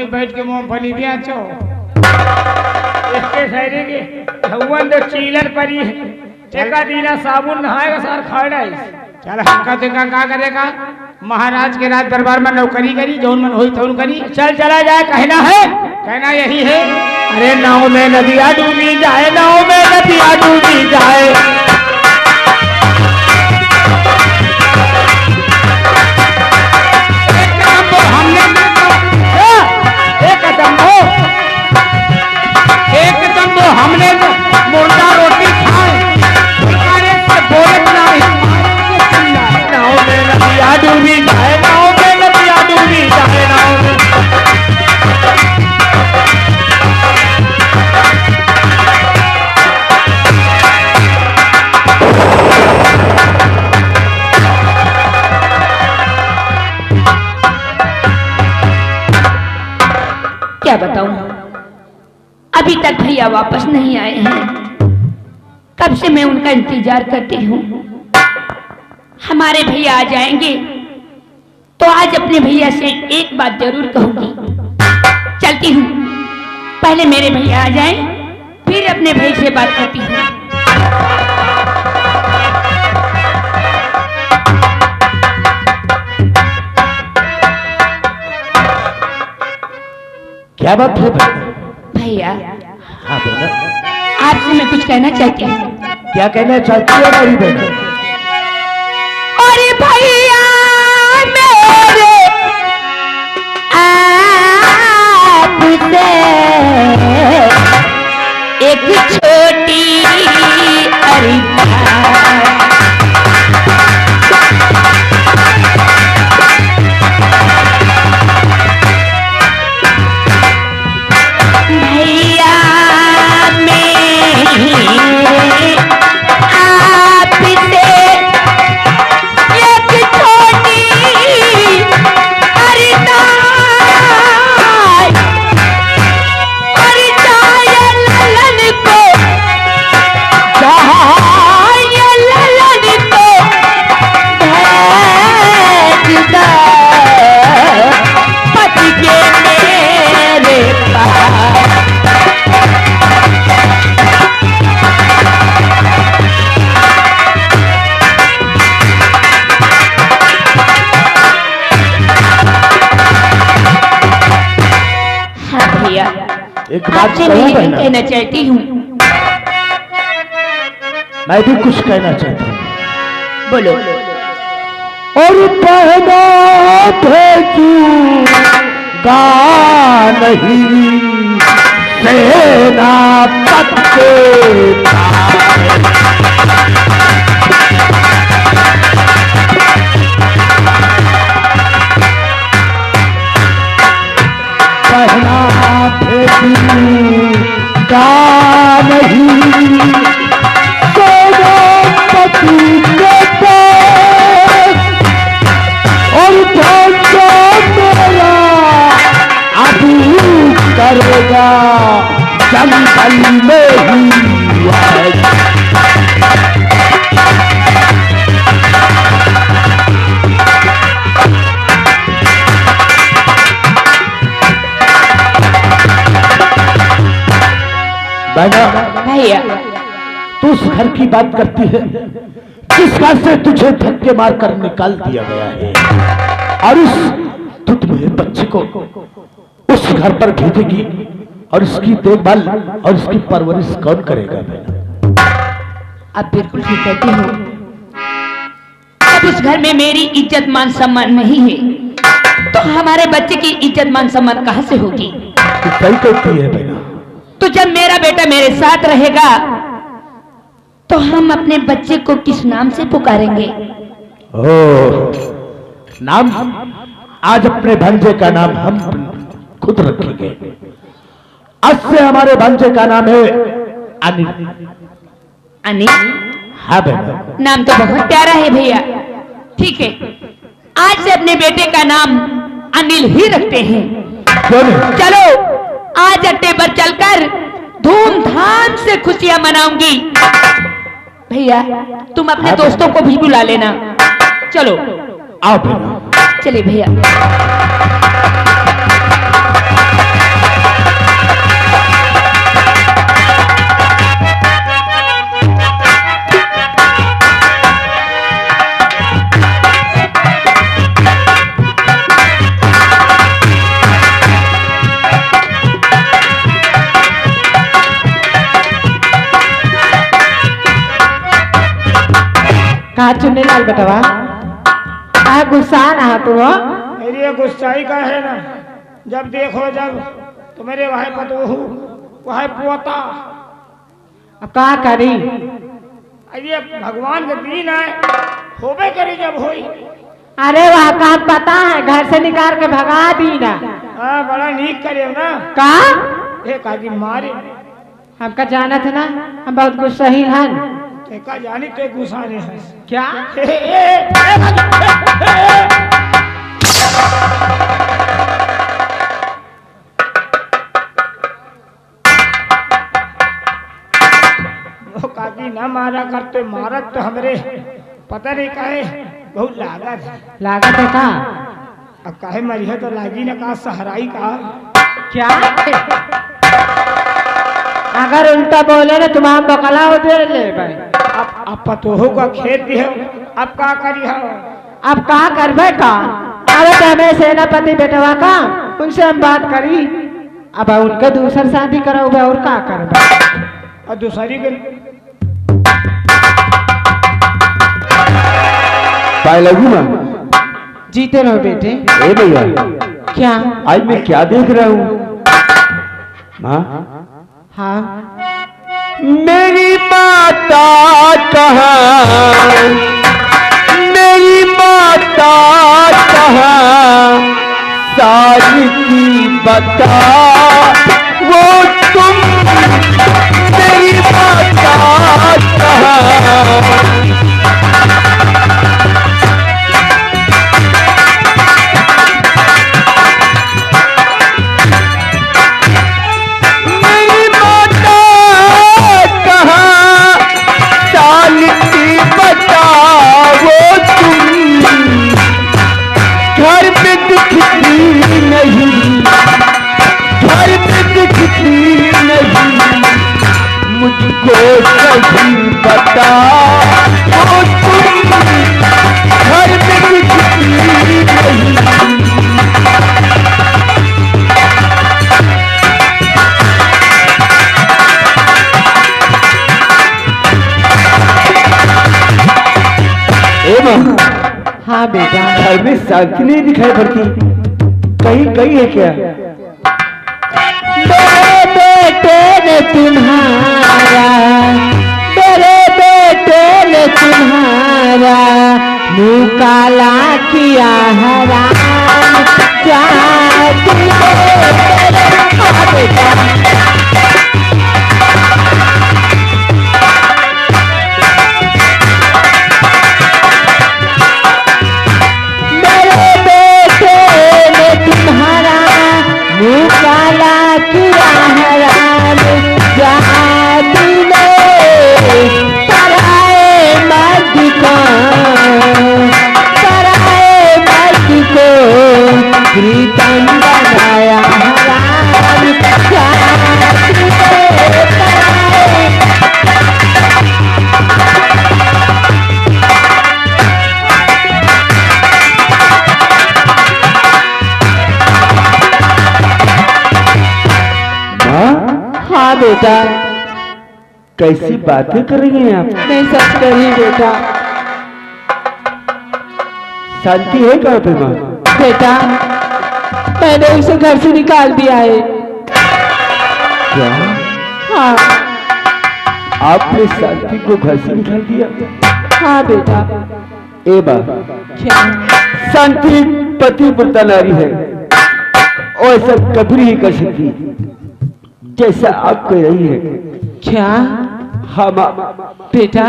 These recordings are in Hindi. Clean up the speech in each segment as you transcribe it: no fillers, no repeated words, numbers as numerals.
में बैठ के मूंगफली भी आचो इसके शहरी की भगवान तो चीलर परी है टेका दीना साबुन नहाएगा सार खाड़ा चल हल्का देखा क्या करेगा महाराज के राज दरबार में नौकरी करी जौन मन हुई तो करी चल चला जाए कहना यही है। अरे नाव में नदिया डूबी जाए नाव में नदिया डूबी जाए एकदम तो हमने मुर्गा रोटी खाए नाव में नदिया डूबी जाए नाव में नदिया डूबी जाए नाव में क्या बताऊं, अभी तक भैया वापस नहीं आए हैं। कब से मैं उनका इंतजार करती हूँ। हमारे भैया आ जाएंगे तो आज अपने भैया से एक बात जरूर कहूंगी। चलती हूँ, पहले मेरे भैया आ जाएं, फिर अपने भाई से बात करती हूँ। क्या बात है भैया? हाँ बेटा, आपसे मैं कुछ कहना चाहती हूँ। क्या कहना चाहती है हमारी बहन? अरे भैया मेरे आपसे एक छोटी अर्जी एक बात कहना चाहती हूँ। मैं भी कुछ कहना चाहता हूँ। बोलो। और पहना भेजूंगा नहीं सेनापति के पहना भेजूंगा नहीं सेनापति के पास और भाषा मेरा अभी करेगा जंगल में ही भैया तू उस घर की बात करती है जिस घर से तुझे धक्के मार कर निकाल दिया गया है, और उस तुझ में बच्चे को उस घर पर भेजेगी और उसकी देखभाल और उसकी परवरिश कौन करेगा? आप बिल्कुल ठीक कहती हो। अब उस घर में मेरी इज्जत मान सम्मान नहीं है तो हमारे बच्चे की इज्जत मान सम्मान कहां से होगी? तू सही कहती है बेटा। तो जब मेरा बेटा मेरे साथ रहेगा तो हम अपने बच्चे को किस नाम से पुकारेंगे? नाम आज अपने भांजे का नाम हम खुद रखेंगे। आज से हमारे भांजे का नाम है अनिल। अनिल? हाँ बेटा। नाम तो बहुत प्यारा है भैया। ठीक है, आज से अपने बेटे का नाम अनिल ही रखते हैं। चलो आज अड्डे पर चलकर धूमधाम से खुशियां मनाऊंगी। भैया तुम अपने दोस्तों को भी बुला लेना। चलो आओ भैया। चलिए भैया। कहा चुन्नी लाल बेटवा आ गुस्सा ना तू हो मेरी ये गुस्साई का है ना, जब देखो जब तो मेरे वहाँ पतोहू वहाँ पोता। अब कहा करी ये भगवान के दीन है, होबे करी जब होई। अरे वह काम पता है घर से निकाल के भगा दी ना। हाँ बड़ा नीक करे ना। कहा एक आदमी मारे हमका जाना था ना, हम बहुत गुस्साहीन हन। का जानी तो गुस्सा नहीं है क्या वो काकी ना मारा करते, मारत तो हमरे पता नहीं काहे बहुत लागत है का अब काहे मरी है तो लागी ना का सहराई का। क्या अगर उल्टा बोले ना तुम्हारा बकला हो दे ले भाई। अब पतोहू का खेत भी है, अब का करी है। अब का करबे का अब तो हमें सेनापति बेटवा का उनसे हम बात करी। अब उनका दूसर शादी कराओगे और का करबे और दूसरी के पाए लगू ना जीते रहो बेटे। ए भैया क्या आज मैं क्या देख रहा हूँ? हाँ हाँ मेरी माता कहाँ, मेरी माता कहाँ, सारी की बता वो तुम, मेरी माता कहाँ। मुझको सही बता वो तुम, घर में दिखती नहीं। ए माँ हाँ बेटा घर में शांति नहीं दिखाई पड़ती, कहीं कहीं है क्या? मेरे बेटे ने तुम्हारा, मेरे बेटे ने तुम्हारा मुँह काला किया हराम जाती मेरे बेटे ने तुम्हारा मुँह काला किया हराम जाती ने पराए मर्द को, पराए मर्द को प्रीतम बनाया हराम जाती ने पराए। हाँ बेटा कैसी बातें कर रही हैं आप? नहीं सच कही बेटा। शांति है कहाँ पे माँ? बेटा मैंने उसे घर से निकाल दिया है। क्या हाँ आपने शांति को घर से निकाल दिया? हाँ बेटा। ए बा क्या शांति पतिव्रता नारी है और ऐसा कभी नहीं कर सकती जैसा आप कह रही है। क्या हाँ माँ, बेटा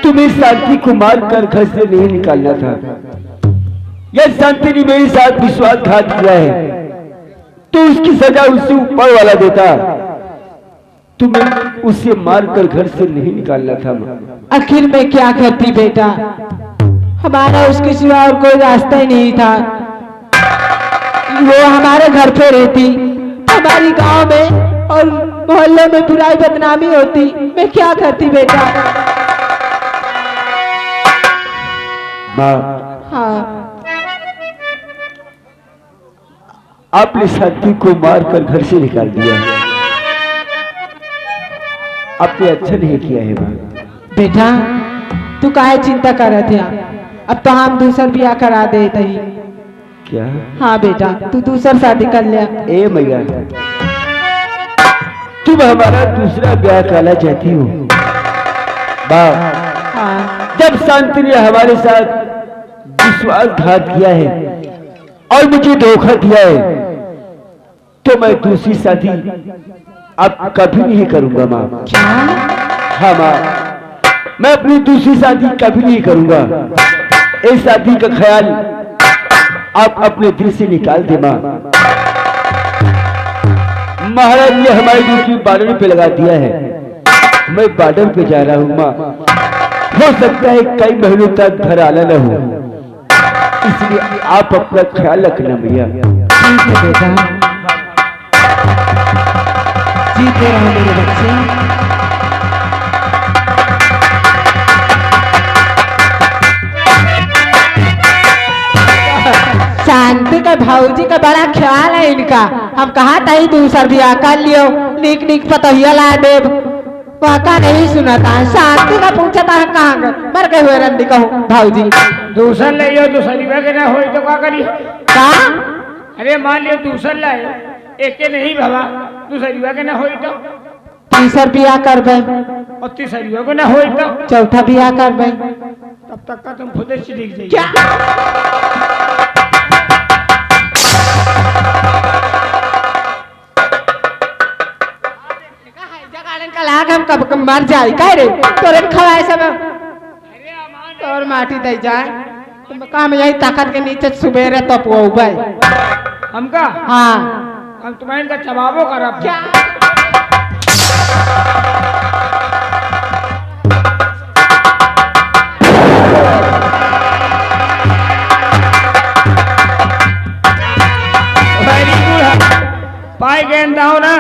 तुम्हें शांति को मार कर घर से नहीं निकालना था। यह शांति ने मेरे साथ विश्वासघात किया है तो उसकी सजा उससे ऊपर वाला देता। तुम्हें उसे मार कर घर से नहीं निकालना था माँ। आखिर मैं क्या करती बेटा, हमारा उसके सिवा और कोई रास्ता ही नहीं था। वो हमारे घर पे रहती, हमारी गांव में और मोहल्ले में बुराई बदनामी होती, मैं क्या करती बेटा। माँ हाँ आपने शांति को मार कर घर से निकाल दिया। आपने अच्छा नहीं किया है माँ। बेटा तू काहे चिंता करत है? अब तो हम दूसर ब्याह करा दे तही। क्या? हाँ बेटा, तू दूसर शादी कर लिया। ए मैया, तुम हमारा दूसरा ब्याह कराना चाहती हो? हाँ। जब शांति ने हमारे साथ विश्वासघात किया है और मुझे धोखा दिया है, तो मैं दूसरी शादी अब कभी नहीं करूंगा माँ। क्या? हाँ माँ, मैं अपनी दूसरी शादी कभी नहीं करूंगा। इस शादी का ख्याल आप अपने दिल से निकाल दे माँ। महाराज ने हमारे दिल की बॉर्डर पे लगा दिया है, मैं बॉर्डर पे जा रहा हूँ माँ। हो सकता है कई महीनों तक घर आना न हो, इसलिए आप अपना ख्याल रखना भैया। ठीक है बेटा, जीते रहो मेरे बच्चे। शांति का भाऊजी का बड़ा ख्याल है इनका। हम कहा तही दूसर ब्याह कर लियो, निक निक पतहिया ला देव, वह नहीं सुनाता। शांति का पूछा था कहाँ गए, मर गए हुए रंडी कहूँ भाऊजी। दूसर ले यो, दूसरी के ना हो तो क्या करी? का? अरे मान लियो दूसर लाए, एक के नहीं भवा, दूसरी के ना हो तो तीसर ब्याह कर बे, और तीसरी को ना हो तो चौथा ब्याह कर बे। तब तक का तुम खुद से दिख जाइए। क्या? हम कब मर जाए कह रे तोरे खवाए सब और माटी दे जाए। तुम काम यही ताकत के नीचे सुबेरे तो भाई हमका। हाँ, हम तुम्हारे इनका जवाबो करब। क्या? पाई गेंदा हो ना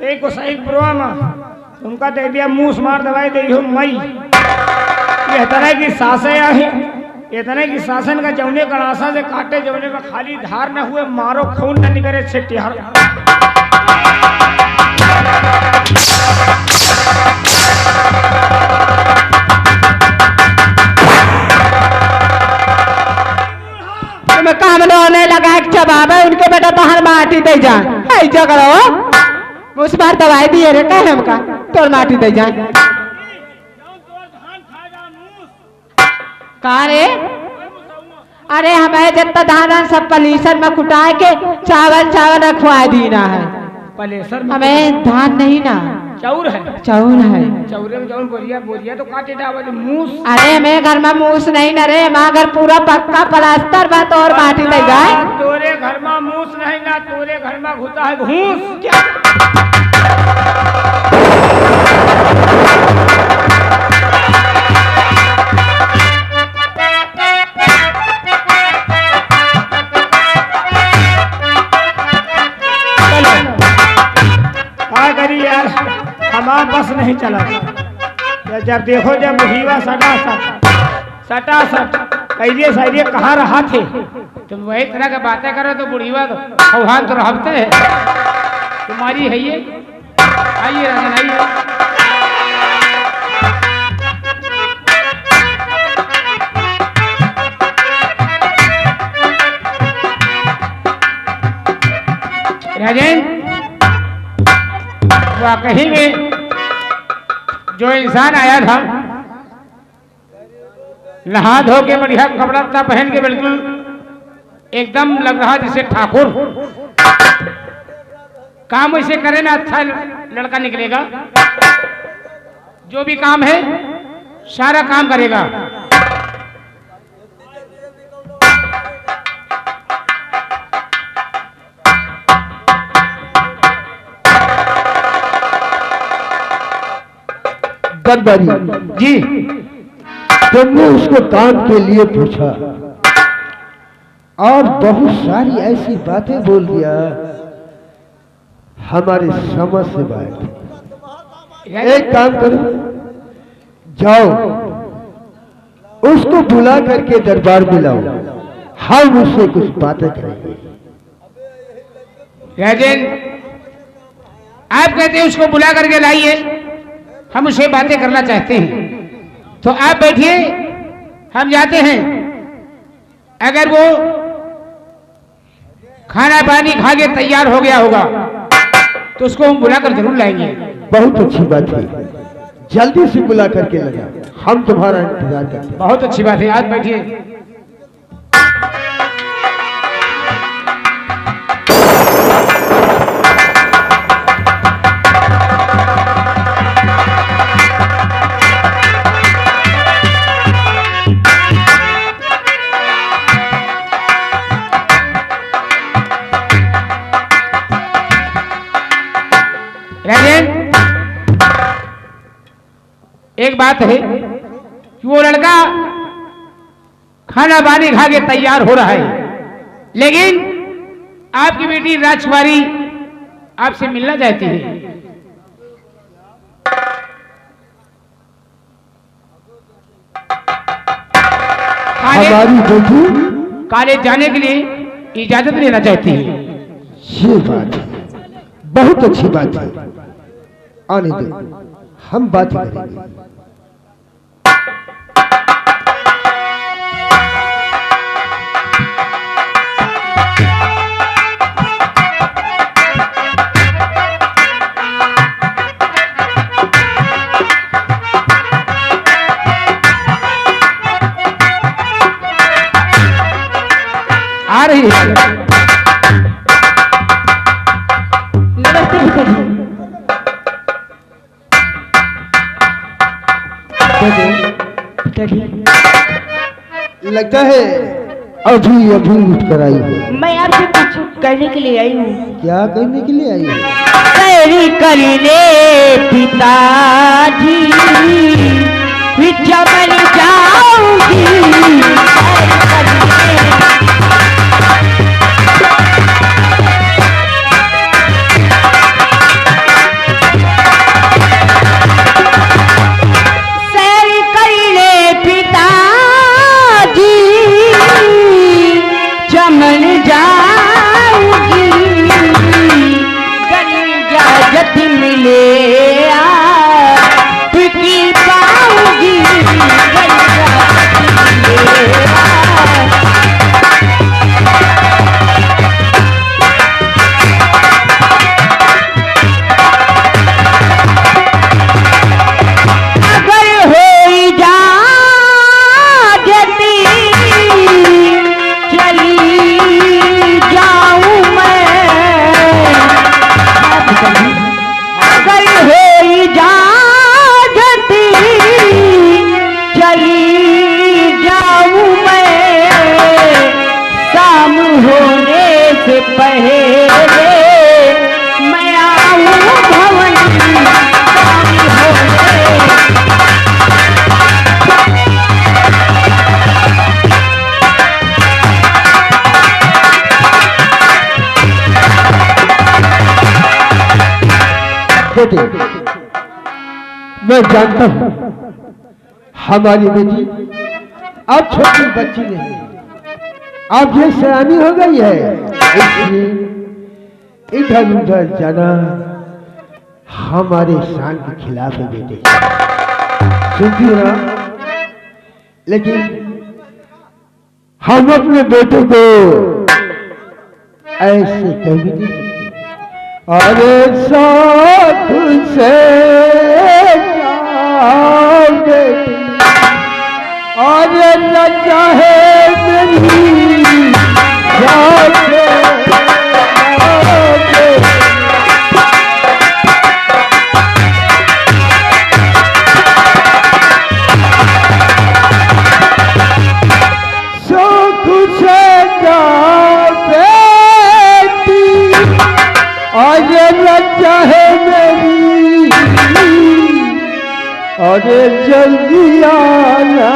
एक को सही पुरवा में तुमका दे दिया मूस मार दवाई दे हो मई। ये तरह की सासें आई, ये तरह की शासन का जौने कड़ासा से काटे, जौने में खाली धार न हुए, मारो खून न निकले छिट्टियार। तुम्हें काम होने लगा एक जवाब है उनके बेटा तो हर माटी दे जाए। ऐसा करो उस बार दवाई दिए रे कहे हमका तोर माटी दे जाए। कहा रे? अरे हमें जितना धान सब पलीसर में कुटाए के चावल चावल रखवा दीना है। पलेसर हमें धान नहीं ना, चौर है। चौर है। चौरे में जौन बोरिया बोरिया तो काटे डावल मूस। अरे मैं घर में मूस नहीं ना रे, माँ घर पूरा पक्का प्लास्टर बा तो और माटी दे जाए। तोरे घर में मूस नहीं ना, तोरे घर में घुसा है घूस। क्या? करी यार हमारा बस नहीं चला। जब देखो जब बुढ़ीवा सटा सट कैसे सैरिये कहाँ रहा थे, तुम वही तरह की बातें करो तो बुढ़ीवा तो औहान तो रहते है तुम्हारी है ये। आइए राजन आइए। राजन वाकई में जो इंसान आया था नहा धो के बढ़िया कपड़ा था पहन के बिल्कुल एकदम लग रहा जैसे ठाकुर, काम वैसे करे ना अच्छा लड़का निकलेगा। जो भी काम है सारा काम करेगा। जी, तुमने उसको काम के लिए पूछा और बहुत सारी ऐसी बातें बोल दिया हमारे समझ से बाहर। एक काम करो, जाओ उसको बुला करके दरबार में लाओ, हम उससे कुछ बातें करेंगे। राजन आप कहते हैं उसको बुला करके लाइए, हम उससे बातें करना चाहते हैं। तो आप बैठिए, हम जाते हैं। अगर वो खाना पानी खा के तैयार हो गया होगा तो उसको हम बुलाकर जरूर लाएंगे। बहुत अच्छी बात है, जल्दी से बुला करके लगा, हम तुम्हारा इंतजार करते हैं। बहुत अच्छी बात है, आज बैठिए। एक बात है कि वो लड़का खाना पानी खा के तैयार हो रहा है, लेकिन आपकी बेटी राजकुमारी आपसे मिलना चाहती है। हमारी बेटी कॉलेज जाने के लिए इजाजत लेना चाहती है। ये बात है, बहुत अच्छी बात है। आने दो, हम बात करेंगे। आ रही है। नमस्ते पिताजी। लगता है अभी अभी उठ कर आई हो। मैं आपसे कुछ करने के लिए आई हूँ। क्या करने के लिए आई हो? सैरी करने पिताजी, चमन जाऊंगी। सैरी करने पिताजी, चमन जाऊंगी। इजाजत मिले आपकी पाऊंगी। अगर हो इजाजत चली जाऊं मैं। अगर हो इजाजत चली जाऊं मैं। शाम होने से पहले मैं आऊं भवन। बेटे, मैं जानता हूँ हमारी बेटी अब छोटी बच्ची नहीं, अब ये सयानी हो गई है, इसलिए इधर उधर जाना हमारे शान के खिलाफ है। बेटे सुनती हो ना? लेकिन हम अपने बेटे को ऐसे कभी नहीं सकते। अरे साथ से जाओ बेटी, अरे न चाहे मेरी जाके सुख से जाओ बेटी, अरे न चाहे मेरी, अरे जल्दी आना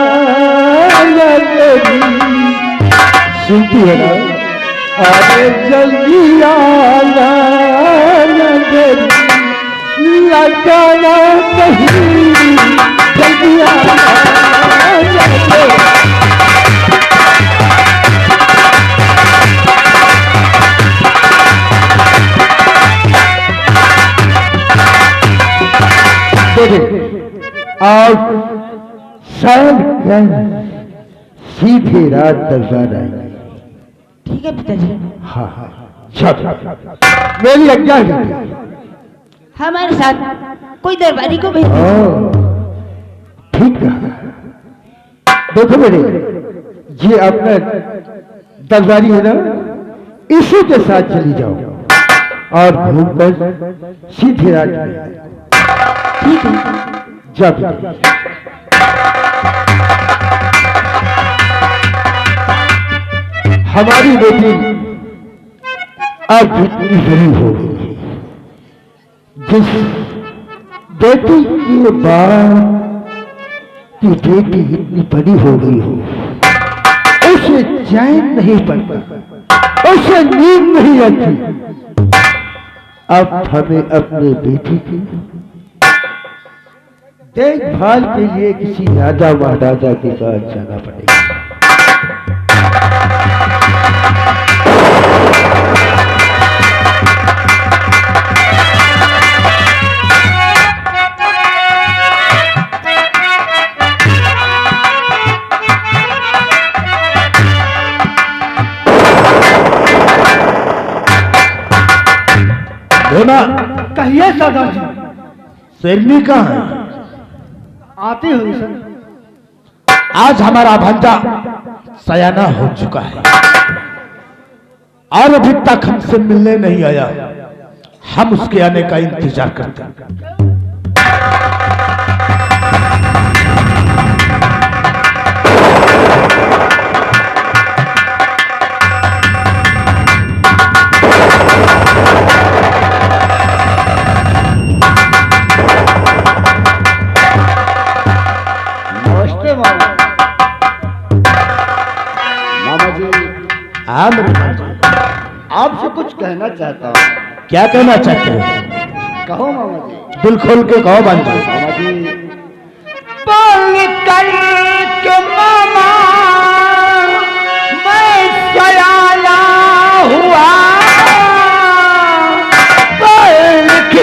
तेरी। सुनती है ना? अरे जल्दी आना तेरी, लगाना कहीं, जल्दी आना तेरी। आप साल सीधे रात दरबार आएंगे। ठीक है पिताजी। हाँ हाँ चल मेरी आज्ञा है। हमारे साथ कोई दरबारी को भेज ठीक है। देखो मेरे ये अपना दरबारी है ना, इसी के साथ चली जाओ और घूमकर सीधे रात में। ठीक है। जब हमारी बेटी अब इतनी बड़ी हो गई है, जिस बेटी के बाद की बेटी इतनी बड़ी हो गई हो, उसे चैन नहीं पड़ता, उसे नींद नहीं आती। अब हमें अपने बेटी की देखभाल के लिए किसी राजा महाराजा के पास जाना पड़ेगा। कहिए सरदार जी। शेरनी कहाँ है? आती हुई सर। आज हमारा भांजा सयाना हो चुका है और अभी तक हमसे मिलने नहीं आया। हम उसके आने का इंतजार करते हैं। हाँ मेरे भांजा, आपसे कुछ कहना चाहता हूँ। क्या कहना चाहते हो? कहो मामा जी। दिल खोल के कहो भांजा। मामा जी बोल कर के मामा मैं सयाना हुआ, बोल के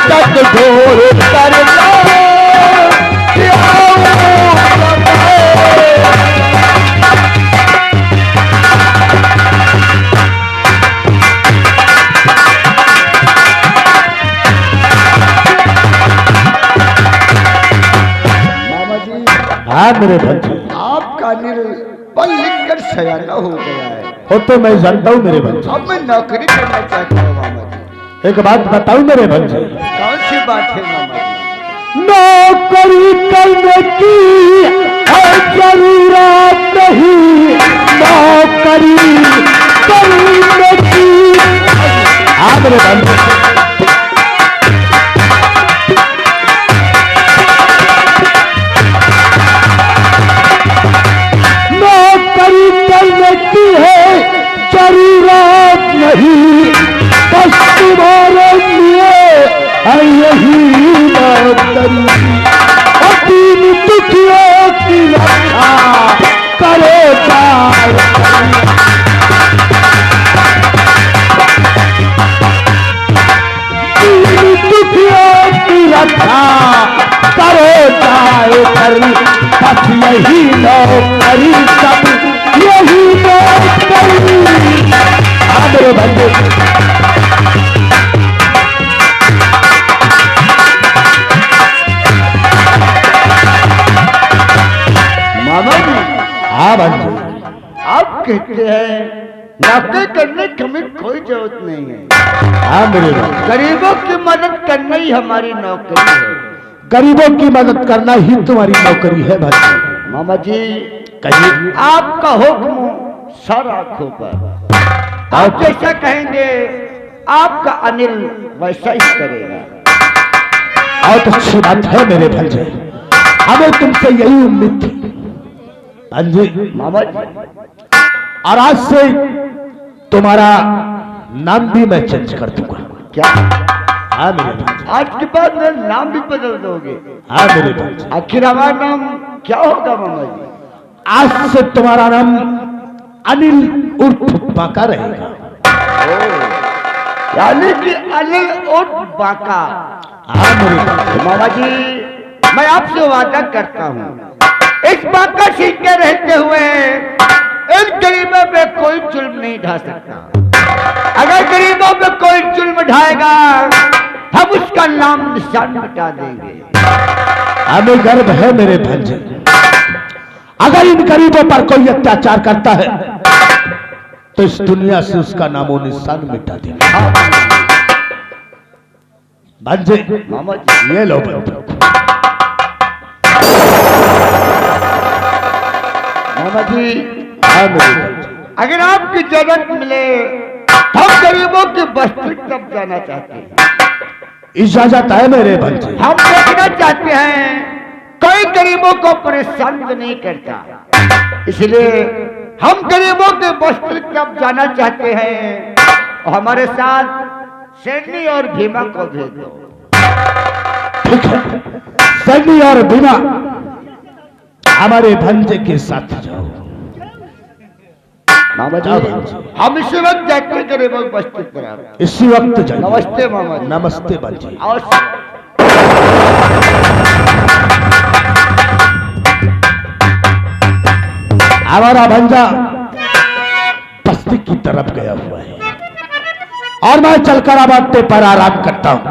तक ढोल कर हाँ मेरे भांजे, आपका पल लिखकर सयाना हो गया है। वो तो मैं जानता हूँ मेरे भांजे। अब मैं नौकरी करना चाहता हूँ मामा जी। एक बात बताऊं मेरे भांजे। कौन सी बात है मामा जी? नौकरी करने की है जरूरत नहीं, नौकरी करने की। हाँ मेरे भांजे, नौकरी करने की है जरूरत नहीं, बस तुम्हारे लिए है यही नौकरी। दीन दुखियों की रक्षा करे दीन दुखियों की रक्षा करे जाए करी, बस यही नौकरी, सब यही नौकरी। मेरे बंदे मामा जी। हाँ बंदे, आप कहते हैं नौकरी करने की हमें कोई जरूरत नहीं है। हाँ मेरे बंदे, गरीबों की मदद करना ही हमारी नौकरी है। गरीबों की मदद करना ही तुम्हारी नौकरी है भाई। मामा जी कहिए। आपका हुक्म सर आंखों पर, आप जैसा कहेंगे आपका अनिल वैसा ही करेगा। बहुत अच्छी बात है मेरे भंजे, हमें तुमसे यही उम्मीद थी भंजे। मामा जी और आज से तुम्हारा नाम भी मैं चेंज कर दूंगा। क्या हाँ मेरे भंजे, आज के बाद में नाम भी बदल दोगे? हाँ मेरे भंजे, आखिर हमारा नाम क्या होगा मामा जी? आज से तुम्हारा नाम अनिल उर्फ बाका रहेगा। यानी कि अनिल उर्फ बाका। हाँ मेरे भंजे, मामा जी मैं आपसे वादा करता हूँ इस बाका सीख के रहते हुए इन गरीबों पे कोई जुल्म नहीं ढा सकता। अगर गरीबों पे कोई जुल्म ढाएगा हम उसका नाम निशान मिटा देंगे। हमें गर्व है मेरे भंजे, अगर इन गरीबों पर कोई अत्याचार करता है तो इस दुनिया से उसका नामो निशान मिटा देंगे। भंजे मामा जी ये लो भंजे। मामा जी हाँ मेरे भंजे, अगर आपकी जरूरत मिले हम गरीबों की बस्ती तक जाना चाहते हैं। इजाजत है मेरे भंजे। हम देखना चाहते हैं कोई गरीबों को परेशान तो नहीं करता, इसलिए हम गरीबों के बस्ती तक जाना चाहते हैं। और हमारे साथ सैनी और भीमा को भेज दो। ठीक है, सैनी और भीमा हमारे भंजे के साथ जाओ। मामा जी हम इसी वक्त जाते हैं गरीबों की बस्ती पर। इसी वक्त जाइए। नमस्ते मामा जी। नमस्ते भंजे। और हमारा भंजा बस्ती की तरफ गया हुआ है और मैं चलकर अब अड्डे पर आराम करता हूं।